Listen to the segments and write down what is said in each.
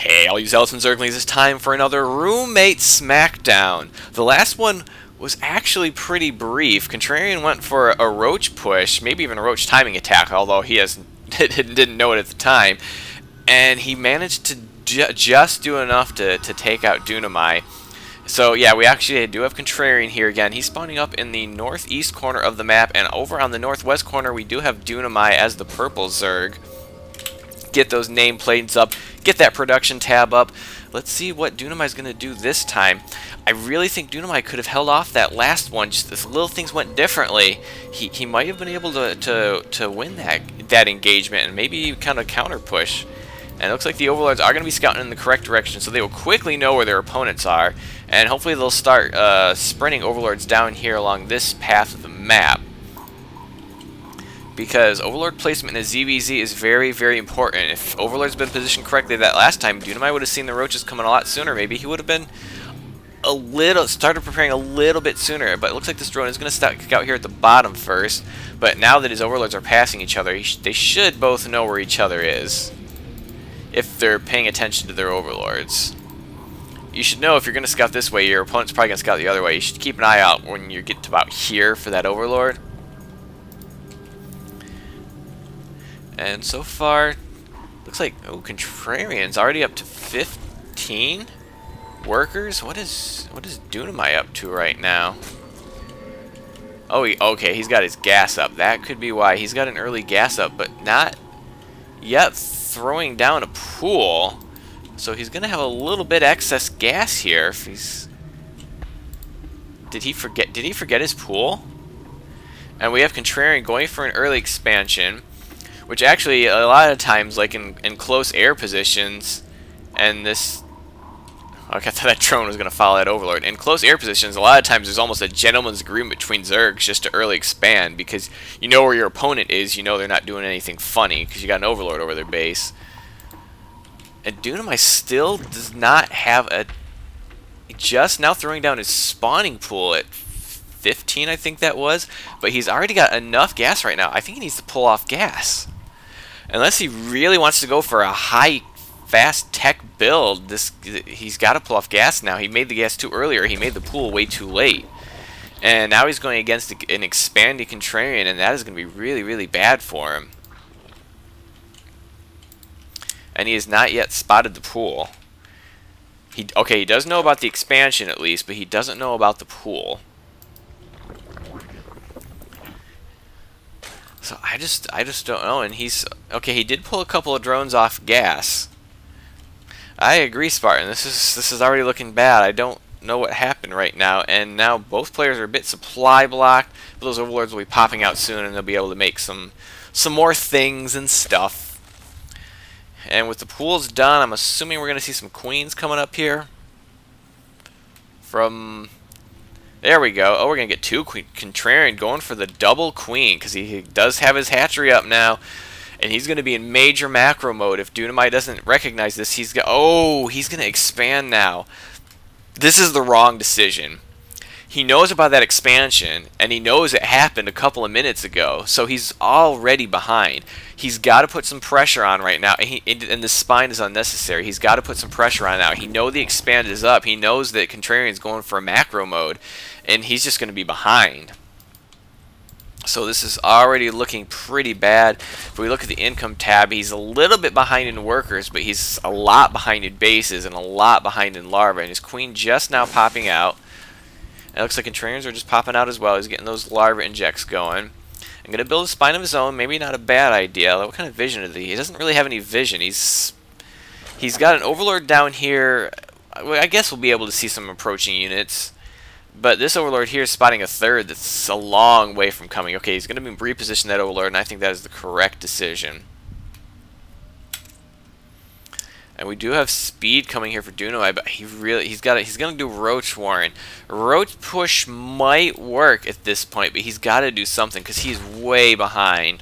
Hey, all you Zealots and Zerglings, it's time for another Roommate Smackdown. The last one was actually pretty brief. Contrarian went for a roach push, maybe even a roach timing attack, although he didn't know it at the time. And he managed to just do enough to take out Dunamai. So yeah, we actually do have Contrarian here again. He's spawning up in the northeast corner of the map, and over on the northwest corner we do have Dunamai as the purple Zerg. Get those nameplates up, get that production tab up. Let's see what Dunamai's going to do this time. I really think Dunamai could have held off that last one, just if little things went differently. He might have been able to win that engagement and maybe kind of counter push. And it looks like the Overlords are going to be scouting in the correct direction, so they will quickly know where their opponents are. And hopefully they'll start sprinting Overlords down here along this path of the map. Because Overlord placement in a ZVZ is very, very important. If Overlord's been positioned correctly that last time, Dunamai would have seen the roaches coming a lot sooner. Maybe he would have been started preparing a little bit sooner. But it looks like this drone is going to stick out here at the bottom first. But now that his Overlords are passing each other, they should both know where each other is, if they're paying attention to their Overlords. You should know if you're going to scout this way, your opponent's probably going to scout the other way. You should keep an eye out when you get to about here for that Overlord. And so far, looks like, oh, Contrarian's already up to 15 workers. What is Dunamai up to right now? Oh, okay, he's got his gas up. That could be why. He's got an early gas up, but not yet throwing down a pool. So he's gonna have a little bit excess gas here. If he's did he forget his pool? And we have Contrarian going for an early expansion, which actually, a lot of times, like in close air positions, and this... Okay, I thought that drone was going to follow that Overlord. In close air positions, a lot of times there's almost a gentleman's agreement between Zergs just to early expand, because you know where your opponent is, you know they're not doing anything funny, because you got an Overlord over their base. And Dunamai still does not have a... Just now throwing down his spawning pool at 15, I think that was, but he's already got enough gas right now. I think he needs to pull off gas. Unless he really wants to go for a high, fast tech build, he's got to pull off gas now. He made the gas too earlier. He made the pool way too late. And now he's going against an expanding Contrarian, and that is going to be really, really bad for him. And he has not yet spotted the pool. Okay, he does know about the expansion at least, but he doesn't know about the pool. So I just don't know. And he's okay. He did pull a couple of drones off gas. I agree, Spartan. This is already looking bad. I don't know what happened right now. And now both players are a bit supply blocked. But those Overlords will be popping out soon, and they'll be able to make some more things and stuff. And with the pools done, I'm assuming we're gonna see some queens coming up here. There we go. Oh, we're going to get two queen. Contrarian going for the double queen, because he does have his hatchery up now. And he's going to be in major macro mode. If Dunamai doesn't recognize this, he's going to expand now. This is the wrong decision. He knows about that expansion, and he knows it happened a couple of minutes ago. So he's already behind. He's got to put some pressure on right now. And the spine is unnecessary. He's got to put some pressure on now. He knows the expand is up. He knows that Contrarian's going for a macro mode. And he's just going to be behind. So this is already looking pretty bad. If we look at the income tab, he's a little bit behind in workers, but he's a lot behind in bases and a lot behind in larvae. And his queen just now popping out. And it looks like Contrarians are just popping out as well. He's getting those larva injects going. I'm going to build a spine of his own. Maybe not a bad idea. What kind of vision is he? He doesn't really have any vision. He's got an Overlord down here. I guess we'll be able to see some approaching units. But this Overlord here is spotting a third that's a long way from coming. Okay, he's going to reposition that Overlord, and I think that is the correct decision. And we do have speed coming here for Dunamai, but he's going to do Roach Warren. Roach Push might work at this point, but he's got to do something because he's way behind.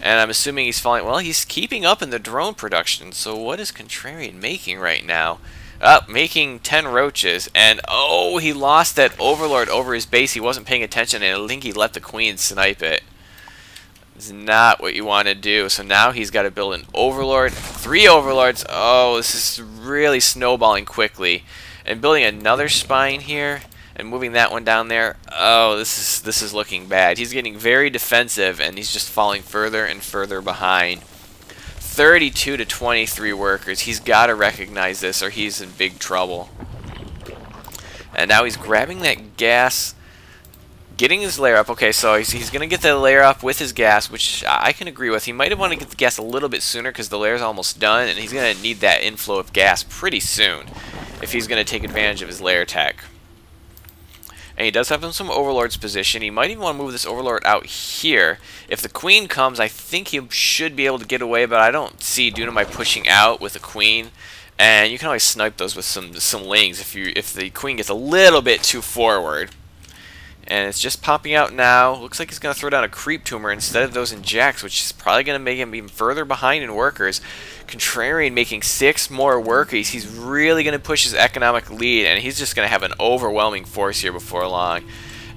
And I'm assuming he's falling. Well, he's keeping up in the drone production. So what is Contrarian making right now? Making 10 roaches, and oh, he lost that Overlord over his base. He wasn't paying attention, and I think he let the queen snipe it. It's not what you want to do. So now he's got to build an overlord, 3 overlords. Oh, this is really snowballing quickly. And building another spine here and moving that one down there. Oh, this is looking bad. He's getting very defensive and he's just falling further and further behind. 32 to 23 workers. He's got to recognize this or he's in big trouble. And now he's grabbing that gas, getting his layer up. Okay, so he's going to get the layer up with his gas, which I can agree with. He might have wanted to get the gas a little bit sooner because the layer's almost done, and he's going to need that inflow of gas pretty soon if he's going to take advantage of his layer tech. And he does have some overlords position. He might even want to move this overlord out here. If the queen comes, I think he should be able to get away, but I don't see Dunamai pushing out with the queen. And you can always snipe those with some lings if the queen gets a little bit too forward. And it's just popping out now. Looks like he's going to throw down a creep tumor instead of those injects, which is probably going to make him even further behind in workers. Contrarian making 6 more workers. He's really going to push his economic lead, and he's just going to have an overwhelming force here before long.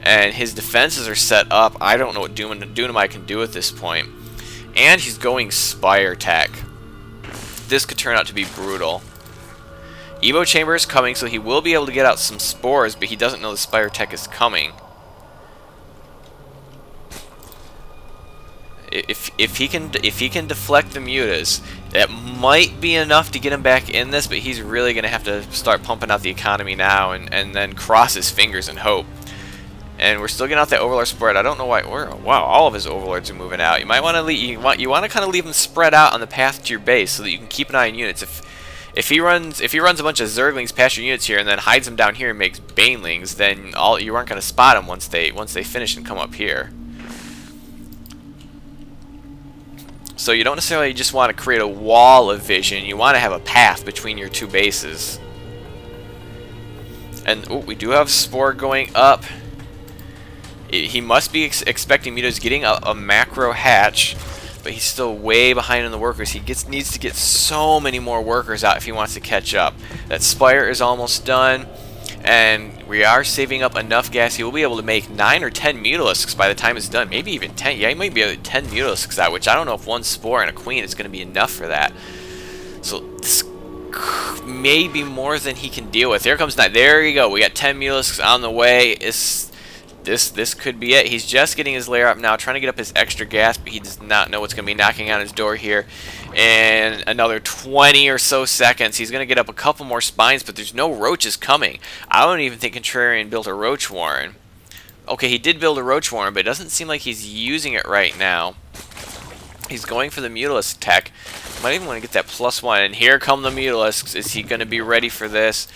And his defenses are set up. I don't know what Dunamai can do at this point. And he's going Spire Tech. This could turn out to be brutal. Evo Chamber is coming, so he will be able to get out some spores, but he doesn't know the Spire Tech is coming. If he can deflect the mutas, that might be enough to get him back in this, but he's really going to have to start pumping out the economy now and then cross his fingers and hope. And we're still getting out that overlord spread. I don't know why. Wow, all of his overlords are moving out. You might want to you want to kind of leave them spread out on the path to your base so that you can keep an eye on units. If he runs a bunch of Zerglings past your units here and then hides them down here and makes Banelings, then you aren't going to spot them once they finish and come up here. So you don't necessarily just want to create a wall of vision. You want to have a path between your 2 bases. And we do have Spore going up. He must be expecting Mutos getting a macro hatch, but he's still way behind in the workers. He needs to get so many more workers out if he wants to catch up. That Spire is almost done, and we are saving up enough gas. He will be able to make 9 or 10 Mutalisks by the time it's done. Maybe even 10. Yeah, he might be able to 10 Mutalisks out, which I don't know if 1 Spore and a Queen is going to be enough for that. So this may be more than he can deal with. There comes 9. There you go. We got 10 Mutalisks on the way. This could be it. He's just getting his layer up now, trying to get up his extra gas, but he does not know what's going to be knocking on his door here. In another 20 or so seconds, he's going to get up a couple more spines, but there's no roaches coming. I don't even think Contrarian built a roach warren. Okay, he did build a roach warren, but it doesn't seem like he's using it right now. He's going for the Mutalisk tech. Might even want to get that +1, and here come the Mutalisks. Is he going to be ready for this?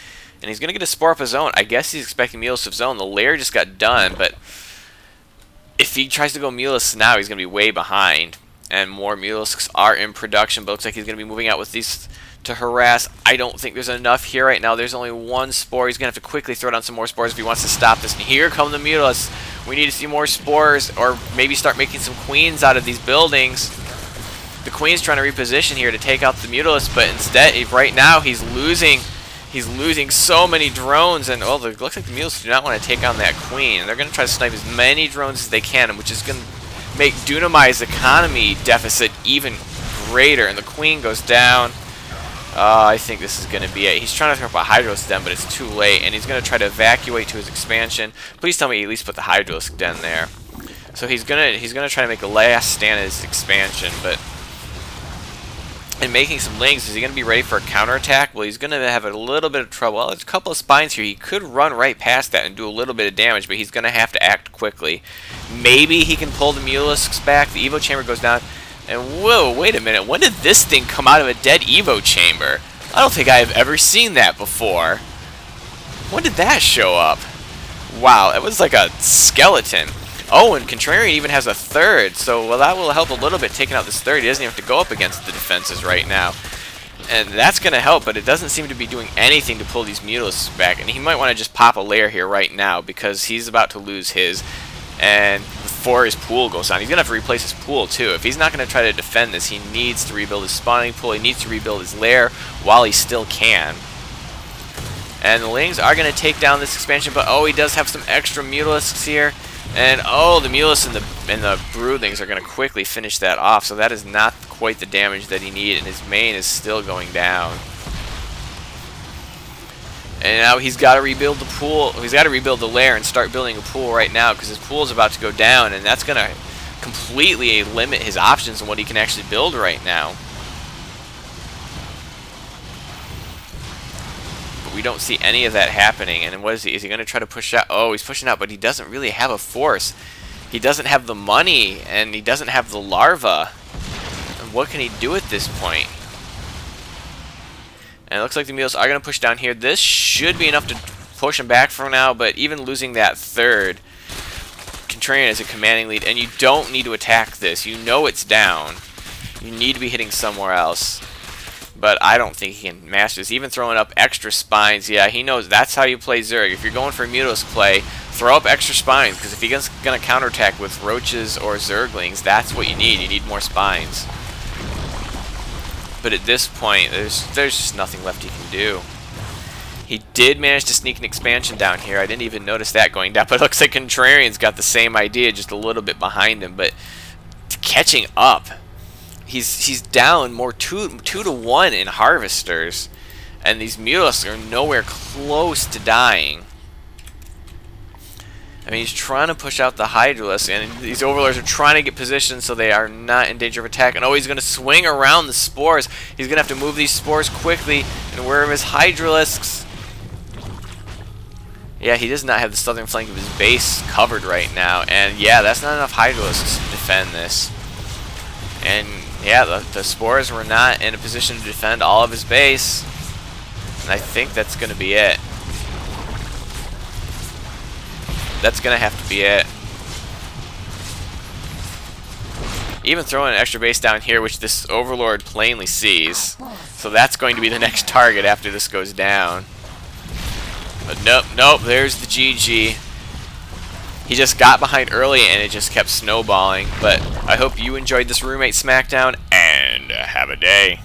And he's going to get a Spore up his own. I guess he's expecting Mutalisk of his own. The layer just got done, but if he tries to go Mutalisks now, he's going to be way behind. And more Mutalisks are in production, but looks like he's going to be moving out with these to harass. I don't think there's enough here right now. There's only 1 Spore. He's going to have to quickly throw down some more Spores if he wants to stop this. And here come the Mutalisks. We need to see more Spores, or maybe start making some Queens out of these buildings. The Queen's trying to reposition here to take out the Mutalisks, but instead, right now, he's losing so many drones, and it looks like the Mutalisks do not want to take on that Queen. They're going to try to snipe as many drones as they can, which is going to make Dunamai's economy deficit even greater. And the Queen goes down. I think this is going to be it. He's trying to throw up a Hydralisk Den, but it's too late, and he's going to try to evacuate to his expansion. Please tell me he at least put the Hydralisk Den there. So he's gonna try to make a last stand at his expansion, but and making some lings, is he going to be ready for a counterattack? Well, he's going to have a little bit of trouble. Well, there's a couple of spines here. He could run right past that and do a little bit of damage, but he's going to have to act quickly. Maybe he can pull the Mutalisks back. The Evo Chamber goes down. And whoa, wait a minute. When did this thing come out of a dead Evo Chamber? I don't think I have ever seen that before. When did that show up? Wow, it was like a skeleton. Oh, and Contrarian even has a 3rd, so well, that will help a little bit taking out this 3rd. He doesn't even have to go up against the defenses right now. And that's going to help, but it doesn't seem to be doing anything to pull these Mutalisks back. And he might want to just pop a layer here right now because he's about to lose his. And before his pool goes on, he's going to have to replace his pool too. If he's not going to try to defend this, he needs to rebuild his spawning pool. He needs to rebuild his lair while he still can. And the Lings are going to take down this expansion, but oh, he does have some extra Mutalisks here. And oh, the Mulus and the Broodlings are going to quickly finish that off. So that is not quite the damage that he needed, and his main is still going down. And now he's got to rebuild the pool. He's got to rebuild the lair and start building a pool right now, because his pool is about to go down, and that's going to completely limit his options on what he can actually build right now. But we don't see any of that happening. And what is he? Is he going to try to push out? Oh, he's pushing out, but he doesn't really have a force. He doesn't have the money, and he doesn't have the larva. And what can he do at this point? And it looks like the Mules are going to push down here. This should be enough to push him back for now, but even losing that third, Contrarian is a commanding lead, and you don't need to attack this. You know it's down. You need to be hitting somewhere else. But I don't think he can master this. Even throwing up extra spines, yeah, he knows that's how you play Zerg. If you're going for a Mutos play, throw up extra spines, because if he's going to counterattack with Roaches or Zerglings, that's what you need. You need more spines. But at this point, there's just nothing left he can do. He did manage to sneak an expansion down here. I didn't even notice that going down. But it looks like Contrarian's got the same idea, just a little bit behind him. But catching up, he's down more 2 to 1 in Harvesters. And these Mules are nowhere close to dying. I mean, he's trying to push out the Hydralisk, and these Overlords are trying to get positioned so they are not in danger of attack. And oh, he's going to swing around the Spores. He's going to have to move these Spores quickly. And where are his Hydralisks? Yeah, he does not have the southern flank of his base covered right now. And yeah, that's not enough Hydralisks to defend this. And yeah, the Spores were not in a position to defend all of his base. And I think that's going to be it. That's going to have to be it. Even throwing an extra base down here, which this Overlord plainly sees. So that's going to be the next target after this goes down. But nope, there's the GG. He just got behind early and it just kept snowballing. But I hope you enjoyed this Roommate Smackdown, and have a day.